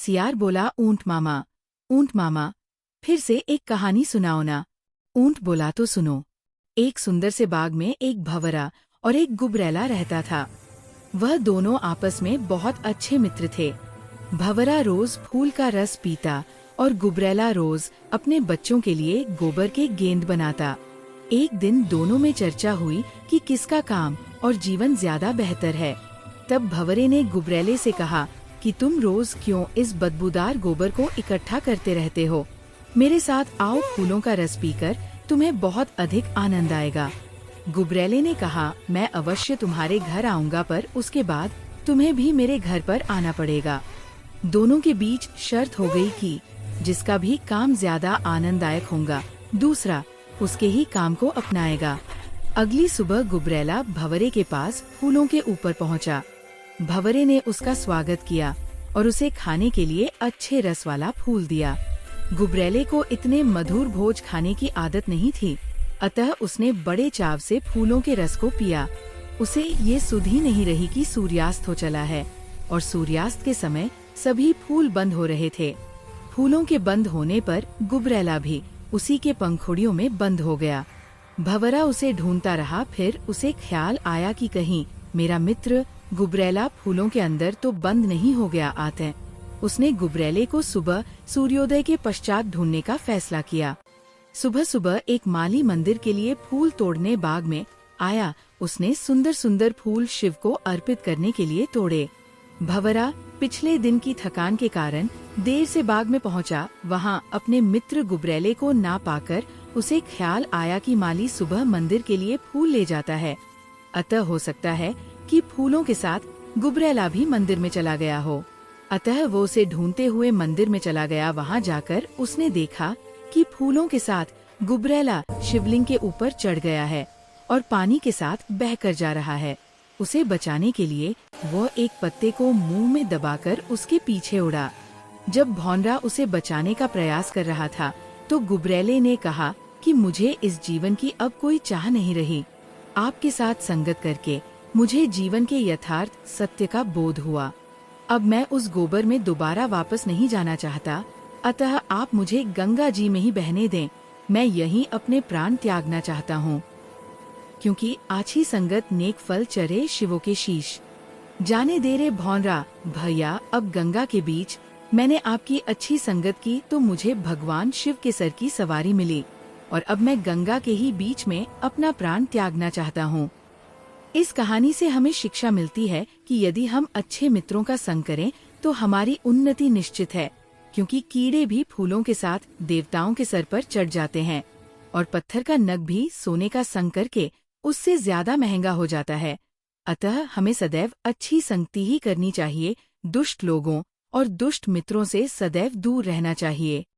सियार बोला, ऊंट मामा, फिर से एक कहानी सुनाओ ना। ऊंट बोला, तो सुनो। एक सुंदर से बाग में एक भंवरा और एक गुबरैला रहता था। वह दोनों आपस में बहुत अच्छे मित्र थे। भंवरा रोज फूल का रस पीता और गुबरैला रोज अपने बच्चों के लिए गोबर के गेंद बनाता। एक दिन दोनों में चर्चा हुई कि किसका काम और जीवन ज्यादा बेहतर है। तब भंवरे ने गुबरैले से कहा कि तुम रोज क्यों इस बदबूदार गोबर को इकट्ठा करते रहते हो। मेरे साथ आओ, फूलों का रस पीकर तुम्हें बहुत अधिक आनंद आएगा। गुबरैले ने कहा, मैं अवश्य तुम्हारे घर आऊंगा, पर उसके बाद तुम्हें भी मेरे घर पर आना पड़ेगा। दोनों के बीच शर्त हो गई कि जिसका भी काम ज्यादा आनंददायक होगा, दूसरा उसके ही काम को अपनाएगा। अगली सुबह गुबरैला भंवरे के पास फूलों के ऊपर पहुंचा। भंवरे ने उसका स्वागत किया और उसे खाने के लिए अच्छे रस वाला फूल दिया। गुबरैले को इतने मधुर भोज खाने की आदत नहीं थी, अतः उसने बड़े चाव से फूलों के रस को पिया। उसे ये सुध ही नहीं रही कि सूर्यास्त हो चला है और सूर्यास्त के समय सभी फूल बंद हो रहे थे। फूलों के बंद होने पर गुबरैला भी उसी के पंखुड़ियों में बंद हो गया। भंवरा उसे ढूंढता रहा, फिर उसे ख्याल आया कि कहीं मेरा मित्र गुबरैला फूलों के अंदर तो बंद नहीं हो गया आते। उसने गुबरैले को सुबह सूर्योदय के पश्चात ढूंढने का फैसला किया। सुबह सुबह एक माली मंदिर के लिए फूल तोड़ने बाग में आया। उसने सुंदर सुंदर फूल शिव को अर्पित करने के लिए तोड़े। भंवरा पिछले दिन की थकान के कारण देर से बाग में पहुंचा। वहां अपने मित्र गुबरैले को ना पाकर उसे ख्याल आया कि माली सुबह मंदिर के लिए फूल ले जाता है, अतः हो सकता है कि फूलों के साथ गुबरैला भी मंदिर में चला गया हो। अतः वो उसे ढूंढते हुए मंदिर में चला गया। वहां जाकर उसने देखा कि फूलों के साथ गुबरैला शिवलिंग के ऊपर चढ़ गया है और पानी के साथ बहकर जा रहा है। उसे बचाने के लिए वह एक पत्ते को मुंह में दबाकर उसके पीछे उड़ा। जब भौंरा उसे बचाने का प्रयास कर रहा था तो गुबरैले ने कहा कि मुझे इस जीवन की अब कोई चाह नहीं रही। आपके साथ संगत करके मुझे जीवन के यथार्थ सत्य का बोध हुआ। अब मैं उस गोबर में दोबारा वापस नहीं जाना चाहता, अतः आप मुझे गंगा जी में ही बहने दें। मैं यहीं अपने प्राण त्यागना चाहता हूँ, क्योंकि आछी संगत नेक फल चरे शिवों के शीश। जाने दे रे भौंरा भैया, अब गंगा के बीच मैंने आपकी अच्छी संगत की तो मुझे भगवान शिव के सर की सवारी मिली और अब मैं गंगा के ही बीच में अपना प्राण त्यागना चाहता हूँ। इस कहानी से हमें शिक्षा मिलती है कि यदि हम अच्छे मित्रों का संग करें तो हमारी उन्नति निश्चित है, क्योंकि कीड़े भी फूलों के साथ देवताओं के सर पर चढ़ जाते हैं और पत्थर का नग भी सोने का संग करके उससे ज्यादा महंगा हो जाता है। अतः हमें सदैव अच्छी संगति ही करनी चाहिए। दुष्ट लोगों और दुष्ट मित्रों से सदैव दूर रहना चाहिए।